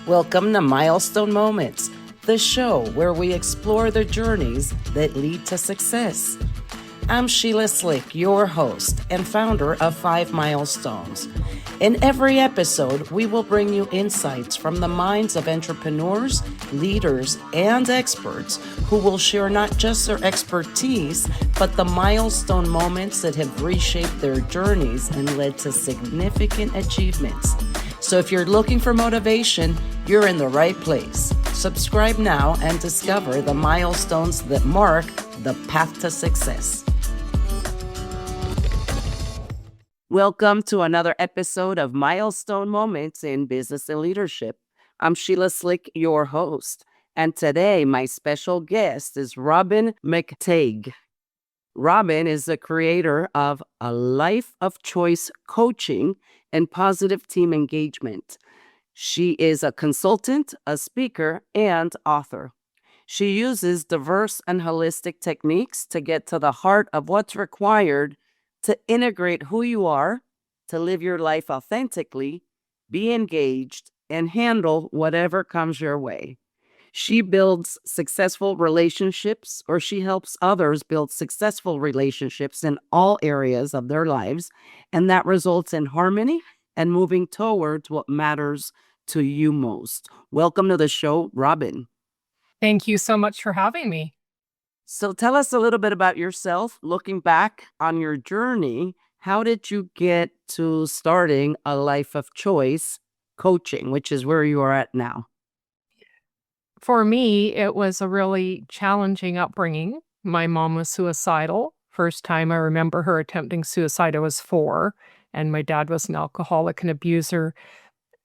Welcome to Milestone Moments, the show where we explore the journeys that lead to success. I'm Sheila Slick, your host and founder of 5 Milestones. In every episode, we will bring you insights from the minds of entrepreneurs, leaders, and experts who will share not just their expertise, but the milestone moments that have reshaped their journeys and led to significant achievements. So if you're looking for motivation, you're in the right place. Subscribe now and discover the milestones that mark the path to success. Welcome to another episode of Milestone Moments in Business and Leadership. I'm Sheila Slick, your host, and today my special guest is Robyn McTague. Robyn is the creator of A Life of Choice Coaching and Positive Team Engagement. She is a consultant, a speaker, and author. She uses diverse and holistic techniques to get to the heart of what's required to integrate who you are, to live your life authentically, be engaged, and handle whatever comes your way. She builds successful relationships, or she helps others build successful relationships in all areas of their lives, and that results in harmony and moving towards what matters to you most. Welcome to the show, Robyn. Thank you so much for having me. So tell us a little bit about yourself. Looking back on your journey, how did you get to starting A Life of Choice Coaching, which is where you are at now? For me, it was a really challenging upbringing. My mom was suicidal. First time I remember her attempting suicide, I was 4, and my dad was an alcoholic and abuser.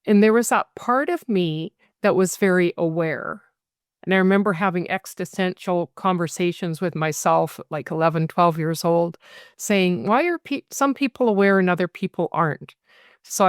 And there was that part of me that was very aware. And I remember having existential conversations with myself at like 11, 12 years old, saying, why are some people aware and other people aren't? So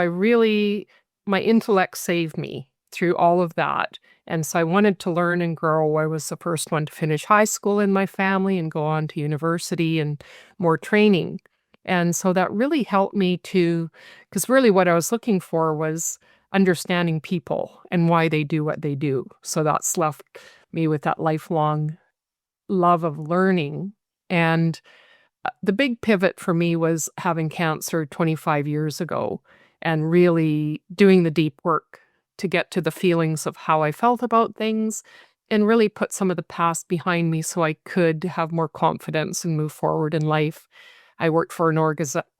my intellect saved me through all of that. And so I wanted to learn and grow. I was the first one to finish high school in my family and go on to university and more training. And so that really helped me because really what I was looking for was understanding people and why they do what they do. So that's left me with that lifelong love of learning. And the big pivot for me was having cancer 25 years ago and really doing the deep work to get to the feelings of how I felt about things and really put some of the past behind me so I could have more confidence and move forward in life. I worked for an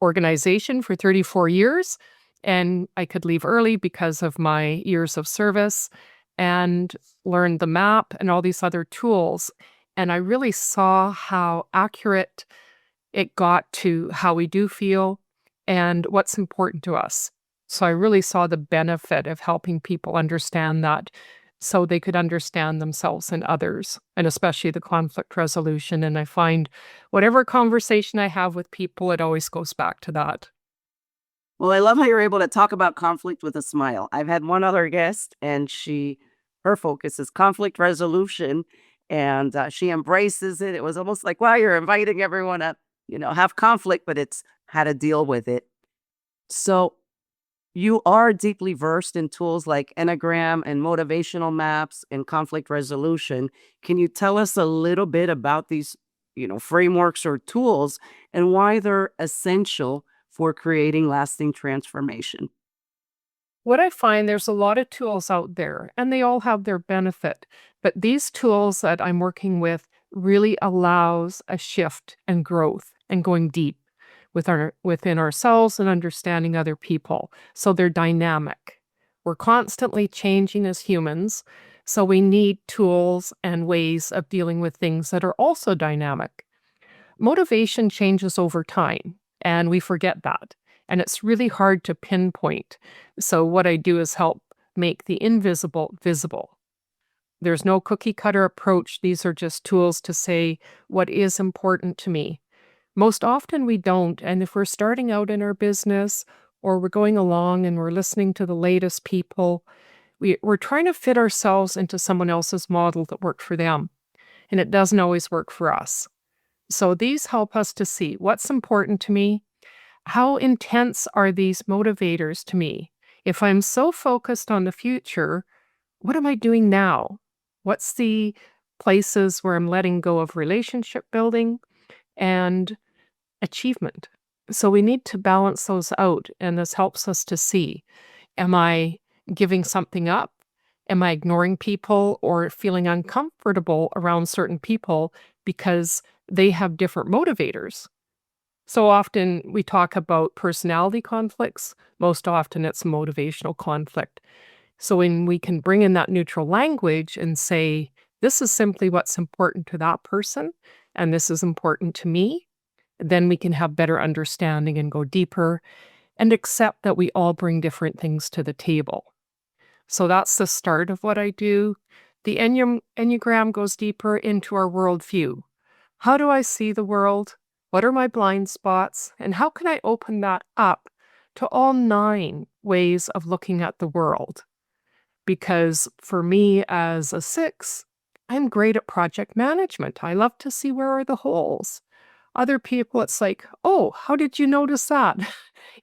organization for 34 years, and I could leave early because of my years of service and learned the MAP and all these other tools. And I really saw how accurate it got to how we do feel and what's important to us. So I really saw the benefit of helping people understand that so they could understand themselves and others, and especially the conflict resolution. And I find whatever conversation I have with people, it always goes back to that. Well, I love how you're able to talk about conflict with a smile. I've had one other guest, and her focus is conflict resolution, and she embraces it. It was almost like, wow, you're inviting everyone to, have conflict, but it's how to deal with it. So you are deeply versed in tools like Enneagram and motivational maps and conflict resolution. Can you tell us a little bit about these, frameworks or tools and why they're essential for creating lasting transformation? What I find, there's a lot of tools out there and they all have their benefit, but these tools that I'm working with really allows a shift and growth and going deep within ourselves and understanding other people. So they're dynamic. We're constantly changing as humans, so we need tools and ways of dealing with things that are also dynamic. Motivation changes over time, and we forget that. And it's really hard to pinpoint. So what I do is help make the invisible visible. There's no cookie cutter approach. These are just tools to say what is important to me. Most often we don't. And if we're starting out in our business or we're going along and we're listening to the latest people, we're trying to fit ourselves into someone else's model that worked for them. And it doesn't always work for us. So these help us to see what's important to me. How intense are these motivators to me? If I'm so focused on the future, what am I doing now? What's the places where I'm letting go of relationship building and achievement? So we need to balance those out, and this helps us to see, am I giving something up? Am I ignoring people or feeling uncomfortable around certain people because they have different motivators? So often we talk about personality conflicts. Most often it's motivational conflict. So when we can bring in that neutral language and say, this is simply what's important to that person, and this is important to me, then we can have better understanding and go deeper and accept that we all bring different things to the table. So that's the start of what I do. The Enneagram goes deeper into our worldview. How do I see the world? What are my blind spots? And how can I open that up to all 9 ways of looking at the world? Because for me as a 6, I'm great at project management. I love to see where are the holes. Other people, it's like, oh, how did you notice that?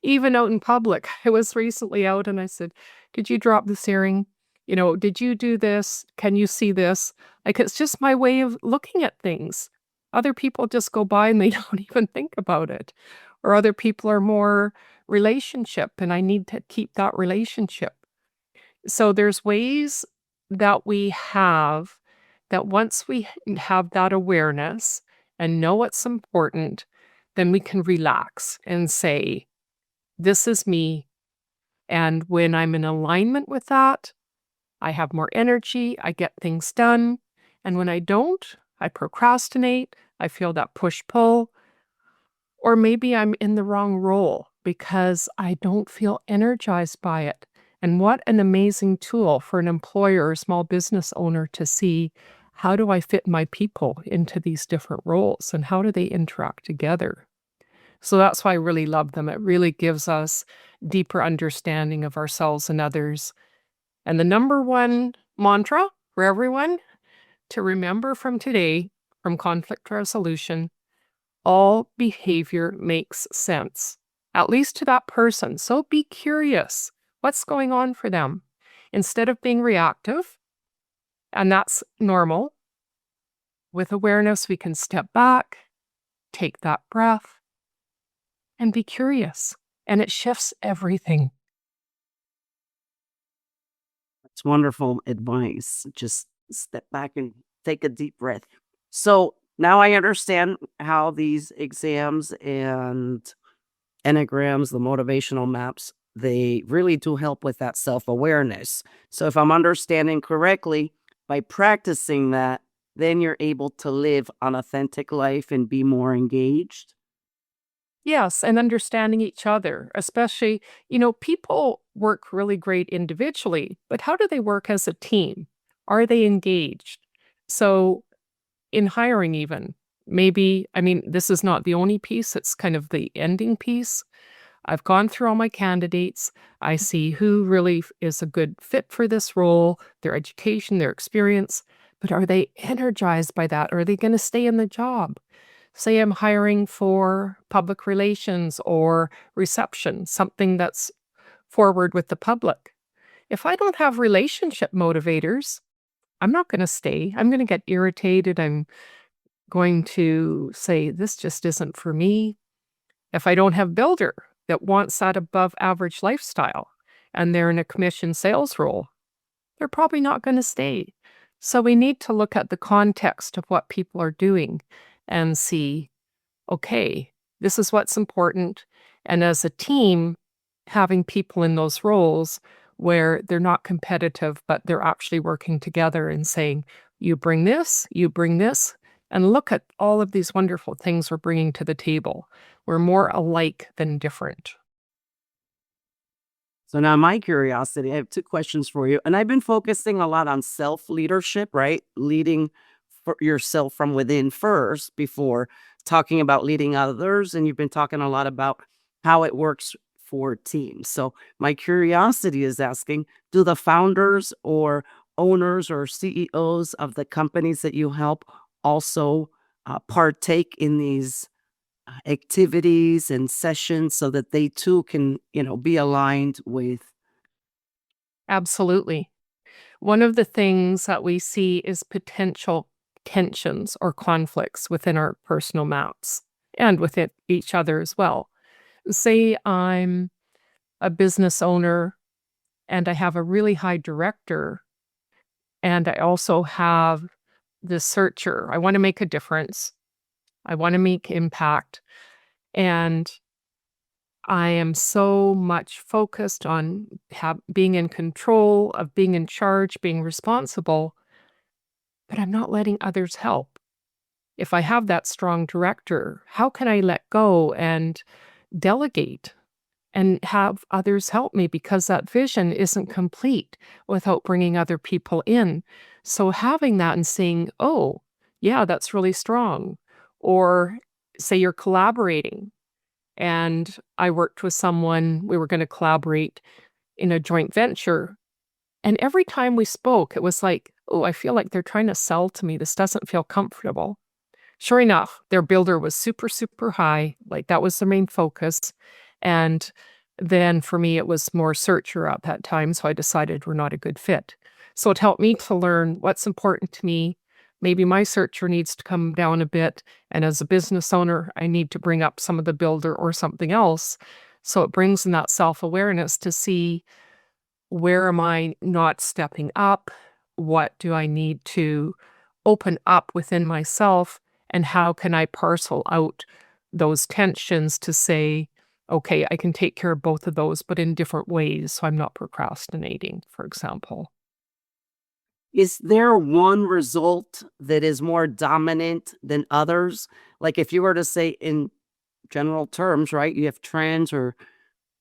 Even out in public. I was recently out and I said, did you drop this earring? Did you do this? Can you see this? Like, it's just my way of looking at things. Other people just go by and they don't even think about it. Or other people are more relationship and I need to keep that relationship. So there's ways that we have that once we have that awareness and know what's important, then we can relax and say, this is me. And when I'm in alignment with that, I have more energy, I get things done. And when I don't, I procrastinate, I feel that push pull, or maybe I'm in the wrong role because I don't feel energized by it. And what an amazing tool for an employer or small business owner to see, how do I fit my people into these different roles and how do they interact together? So that's why I really love them. It really gives us deeper understanding of ourselves and others. And the number one mantra for everyone to remember from today, from conflict resolution, all behavior makes sense, at least to that person. So be curious. What's going on for them? Instead of being reactive, and that's normal, with awareness, we can step back, take that breath, and be curious. And it shifts everything. It's wonderful advice. Just step back and take a deep breath. So now I understand how these exams and enneagrams, the motivational maps, they really do help with that self awareness. So if I'm understanding correctly, by practicing that, then you're able to live an authentic life and be more engaged. Yes, and understanding each other, especially, people work really great individually, but how do they work as a team? Are they engaged? So, in hiring, even, maybe, I mean, this is not the only piece, it's kind of the ending piece. I've gone through all my candidates. I see who really is a good fit for this role, their education, their experience, but are they energized by that? Are they going to stay in the job? Say I'm hiring for public relations or reception, something that's forward with the public. If I don't have relationship motivators, I'm not going to stay. I'm going to get irritated. I'm going to say, this just isn't for me. If I don't have builder that wants that above average lifestyle and they're in a commission sales role, they're probably not going to stay. So we need to look at the context of what people are doing and see, okay, this is what's important. And as a team, having people in those roles where they're not competitive, but they're actually working together and saying, you bring this, and look at all of these wonderful things we're bringing to the table. We're more alike than different. So now my curiosity, I have 2 questions for you. And I've been focusing a lot on self-leadership, right? Leading for yourself from within first before talking about leading others. And you've been talking a lot about how it works for teams. So my curiosity is asking, do the founders or owners or CEOs of the companies that you help also partake in these activities and sessions so that they too can, be aligned with. Absolutely. One of the things that we see is potential tensions or conflicts within our personal maps and within each other as well. Say I'm a business owner and I have a really high director, and I also have the searcher. I want to make a difference. I want to make impact. And I am so much focused on being in control, of being in charge, being responsible, but I'm not letting others help. If I have that strong director, how can I let go and delegate and have others help me? Because that vision isn't complete without bringing other people in. So having that and saying, oh, yeah, that's really strong. Or say you're collaborating, and I worked with someone, we were going to collaborate in a joint venture. And every time we spoke, it was like, oh, I feel like they're trying to sell to me. This doesn't feel comfortable. Sure enough, their builder was super, super high. Like that was the main focus. And then for me, it was more searcher at that time. So I decided we're not a good fit. So it helped me to learn what's important to me. Maybe my searcher needs to come down a bit. And as a business owner, I need to bring up some of the builder or something else. So it brings in that self awareness to see, where am I not stepping up? What do I need to open up within myself? And how can I parcel out those tensions to say, okay, I can take care of both of those, but in different ways. So I'm not procrastinating, for example. Is there one result that is more dominant than others? Like if you were to say in general terms, right? You have trends, or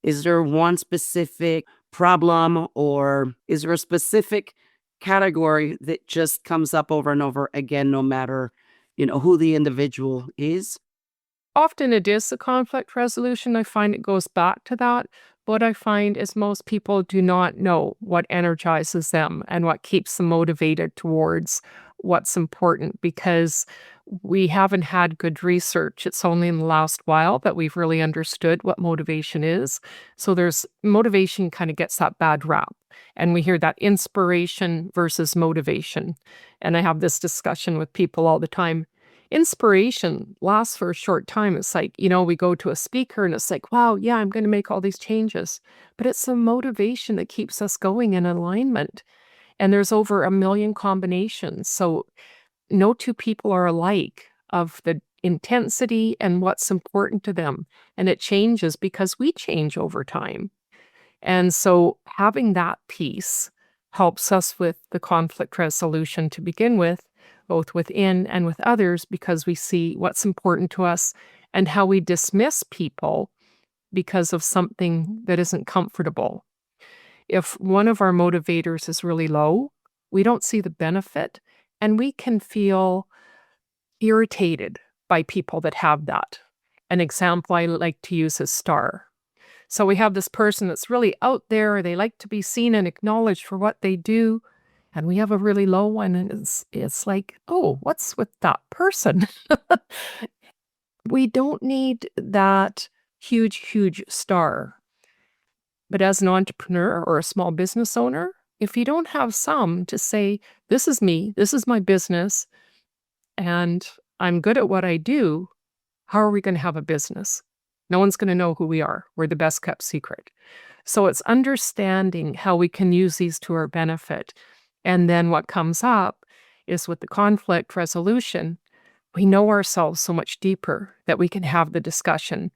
is there one specific problem, or is there a specific category that just comes up over and over again, no matter, who the individual is? Often it is the conflict resolution. I find it goes back to that. What I find is most people do not know what energizes them and what keeps them motivated towards what's important, because we haven't had good research. It's only in the last while that we've really understood what motivation is. So there's motivation kind of gets that bad rap. And we hear that inspiration versus motivation. And I have this discussion with people all the time. Inspiration lasts for a short time. It's like, we go to a speaker and it's like, wow, yeah, I'm going to make all these changes. But it's the motivation that keeps us going in alignment. And there's over 1 million combinations. So no two people are alike of the intensity and what's important to them. And it changes because we change over time. And so having that piece helps us with the conflict resolution to begin with, both within and with others, because we see what's important to us and how we dismiss people because of something that isn't comfortable. If one of our motivators is really low, we don't see the benefit, and we can feel irritated by people that have that. An example I like to use is star. So we have this person that's really out there. They like to be seen and acknowledged for what they do. And we have a really low one, and it's like, oh, what's with that person? We don't need that huge, huge star. But as an entrepreneur or a small business owner, if you don't have some to say, this is me, this is my business, and I'm good at what I do, how are we going to have a business? No one's going to know who we are. We're the best kept secret. So it's understanding how we can use these to our benefit. And then what comes up is with the conflict resolution, we know ourselves so much deeper that we can have the discussion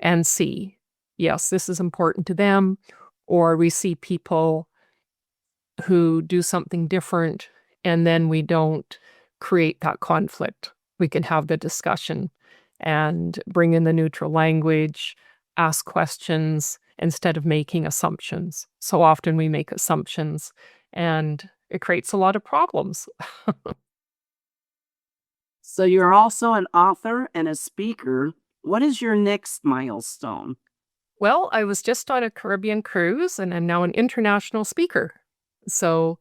and see, yes, this is important to them. Or we see people who do something different, and then we don't create that conflict. We can have the discussion and bring in the neutral language, ask questions instead of making assumptions. So often we make assumptions, and it creates a lot of problems. So you're also an author and a speaker. What is your next milestone? Well, I was just on a Caribbean cruise and I'm now an international speaker. So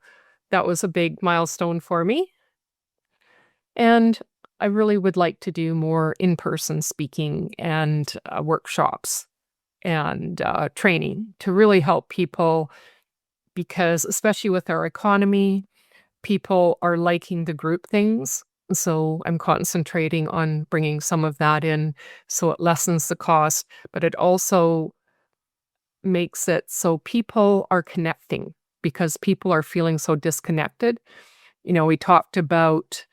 that was a big milestone for me. And I really would like to do more in-person speaking and workshops and training to really help people because especially with our economy, people are liking the group things. So I'm concentrating on bringing some of that in so it lessens the cost, but it also makes it so people are connecting because people are feeling so disconnected. We talked about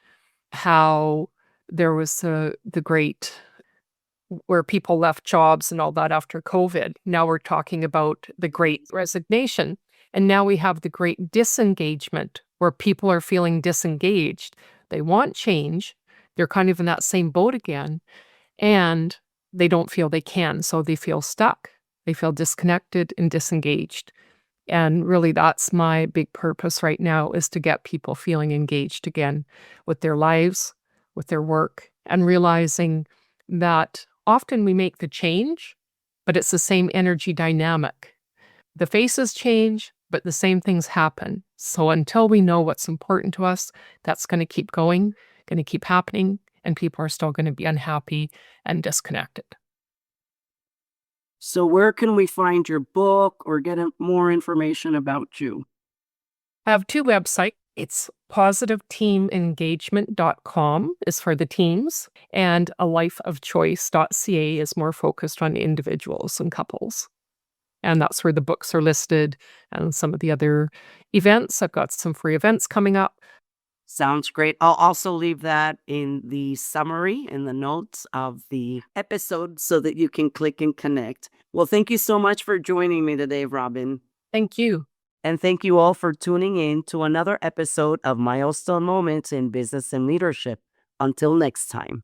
how there was the great where people left jobs and all that after COVID. Now we're talking about the great resignation. And now we have the great disengagement where people are feeling disengaged. They want change. They're kind of in that same boat again. And they don't feel they can. So they feel stuck. They feel disconnected and disengaged. And really, that's my big purpose right now is to get people feeling engaged again with their lives, with their work, and realizing that often we make the change, but it's the same energy dynamic. The faces change, but the same things happen. So until we know what's important to us, that's going to keep going, going to keep happening, and people are still going to be unhappy and disconnected. So where can we find your book or get more information about you? I have two websites. It's positiveteamengagement.com is for the teams, and alifeofchoice.ca is more focused on individuals and couples. And that's where the books are listed and some of the other events. I've got some free events coming up. Sounds great. I'll also leave that in the summary in the notes of the episode so that you can click and connect. Well, thank you so much for joining me today, Robyn. Thank you. And thank you all for tuning in to another episode of Milestone Moments in Business and Leadership. Until next time.